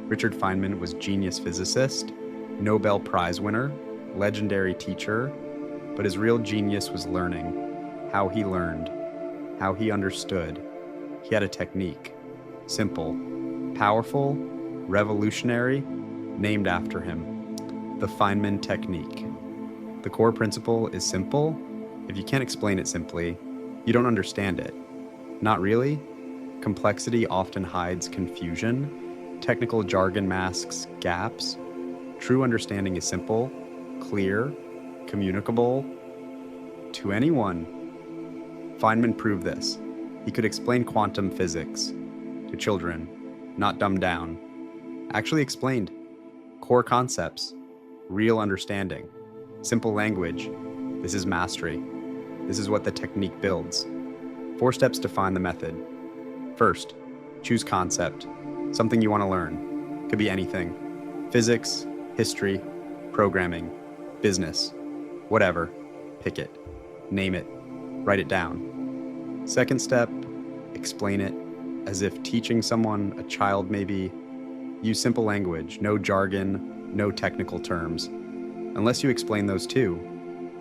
Richard Feynman was genius physicist, Nobel Prize winner, legendary teacher, but his real genius was learning, how he learned, how he understood. He had a technique, simple, powerful, revolutionary, named after him, the Feynman Technique. The core principle is simple. If you can't explain it simply, you don't understand it. Not really. Complexity often hides confusion. Technical jargon masks gaps. True understanding is simple, clear, communicable to anyone. Feynman proved this. He could explain quantum physics to children, not dumbed down. Actually explained core concepts, real understanding, simple language. This is mastery. This is what the technique builds. 4 steps define the method. First, choose concept, something you want to learn. Could be anything. Physics, history, programming, business, whatever. Pick it, name it, write it down. Second step, explain it as if teaching someone, a child maybe. Use simple language, no jargon, no technical terms. Unless you explain those too,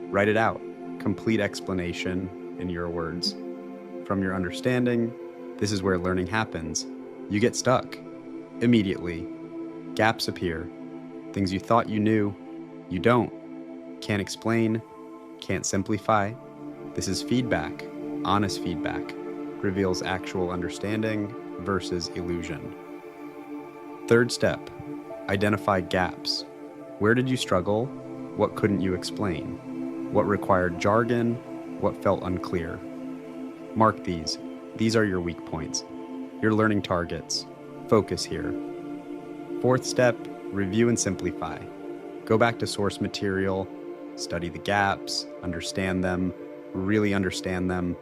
write it out. Complete explanation in your words. From your understanding, this is where learning happens. You get stuck immediately. Gaps appear. Things you thought you knew, you don't. Can't explain, can't simplify. This is feedback. Honest feedback reveals actual understanding versus illusion. Third step, identify gaps. Where did you struggle? What couldn't you explain? What required jargon? What felt unclear? Mark these. These are your weak points, your learning targets. Focus here. Fourth step, review and simplify. Go back to source material, study the gaps, understand them, really understand them,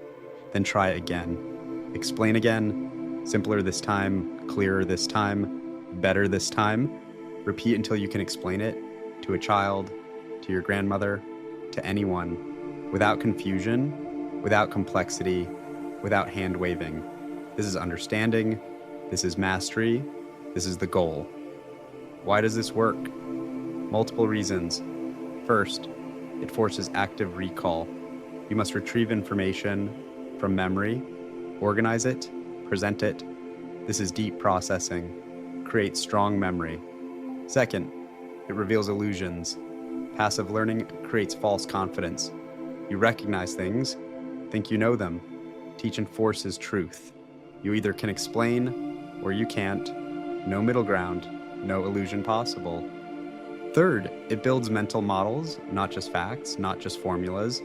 then try again. Explain again, simpler this time, clearer this time, better this time. Repeat until you can explain it to a child, to your grandmother, to anyone, without confusion, without complexity, without hand waving. This is understanding, this is mastery, this is the goal. Why does this work? Multiple reasons. First, it forces active recall. You must retrieve information from memory, organize it, present it. This is deep processing, creates strong memory. Second, it reveals illusions. Passive learning creates false confidence. You recognize things, think you know them. Teach enforces truth. You either can explain or you can't. No middle ground, no illusion possible. Third, it builds mental models, not just facts, not just formulas.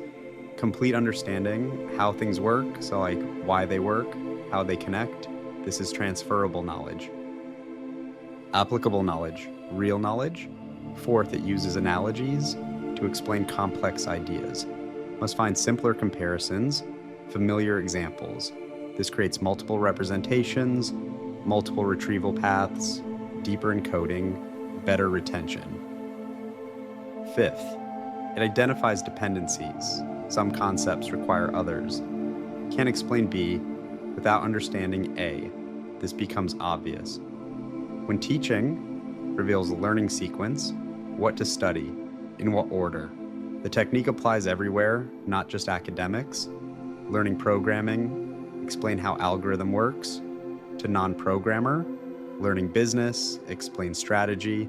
Complete understanding how things work, so like why they work, how they connect. This is transferable knowledge. Applicable knowledge, real knowledge. Fourth, it uses analogies to explain complex ideas. Must find simpler comparisons, familiar examples. This creates multiple representations, multiple retrieval paths, deeper encoding, better retention. Fifth, it identifies dependencies. Some concepts require others. Can't explain B without understanding A. This becomes obvious. When teaching, reveals a learning sequence, what to study, in what order. The technique applies everywhere, not just academics. Learning programming, explain how algorithm works. To non-programmer, learning business, explain strategy.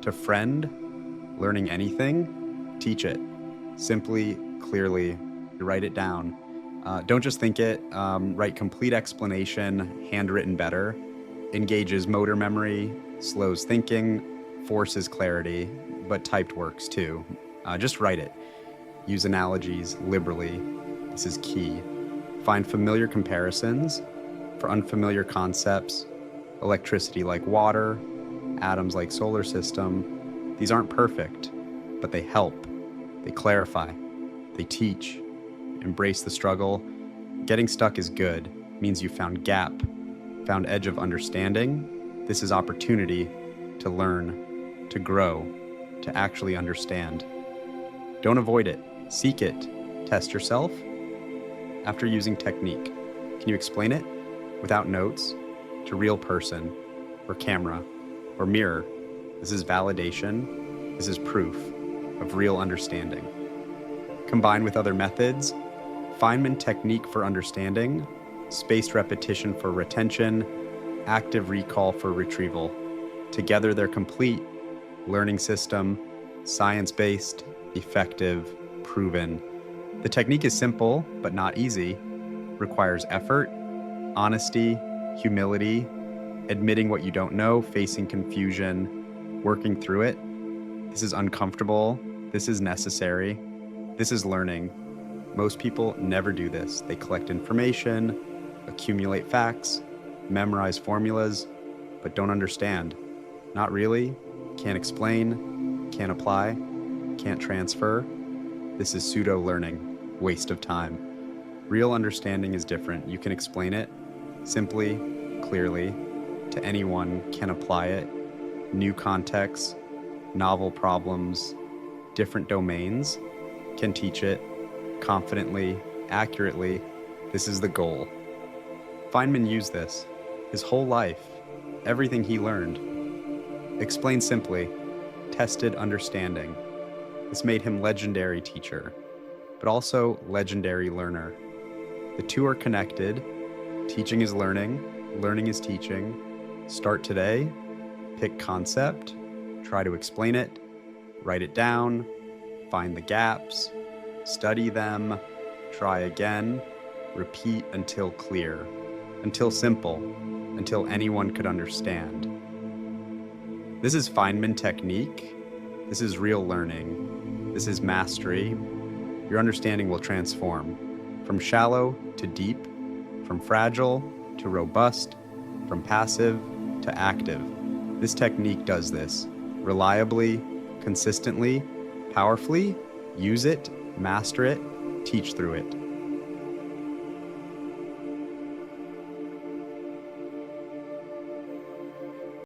To friend, learning anything, teach it. Simply, clearly, write it down. Don't just think it, write complete explanation, handwritten better. Engages motor memory, slows thinking, forces clarity, but typed works too. Just write it. Use analogies liberally. This is key. Find familiar comparisons for unfamiliar concepts. Electricity like water, atoms like solar system. These aren't perfect, but they help. They clarify. They teach. Embrace the struggle. Getting stuck is good. Means you found gap, found edge of understanding. This is opportunity to learn, to grow, to actually understand. Don't avoid it. Seek it. Test yourself. After using technique, can you explain it without notes to real person or camera? Or mirror. This is validation. This is proof of real understanding. Combined with other methods, Feynman Technique for understanding, spaced repetition for retention, active recall for retrieval. Together they're complete, learning system, science-based, effective, proven. The technique is simple, but not easy, requires effort, honesty, humility, admitting what you don't know, facing confusion, working through it. This is uncomfortable. This is necessary. This is learning. Most people never do this. They collect information, accumulate facts, memorize formulas, but don't understand. Not really, can't explain, can't apply, can't transfer. This is pseudo-learning, waste of time. Real understanding is different. You can explain it simply, clearly, to anyone can apply it. New contexts, novel problems, different domains can teach it confidently, accurately. This is the goal. Feynman used this his whole life, everything he learned. Explained simply, tested understanding. This made him legendary teacher, but also legendary learner. The two are connected. Teaching is learning, learning is teaching. Start today, pick concept, try to explain it, write it down, find the gaps, study them, try again, repeat until clear, until simple, until anyone could understand. This is Feynman Technique. This is real learning. This is mastery. Your understanding will transform from shallow to deep, from fragile to robust, from passive to active. This technique does this reliably, consistently, powerfully. Use it, master it, teach through it.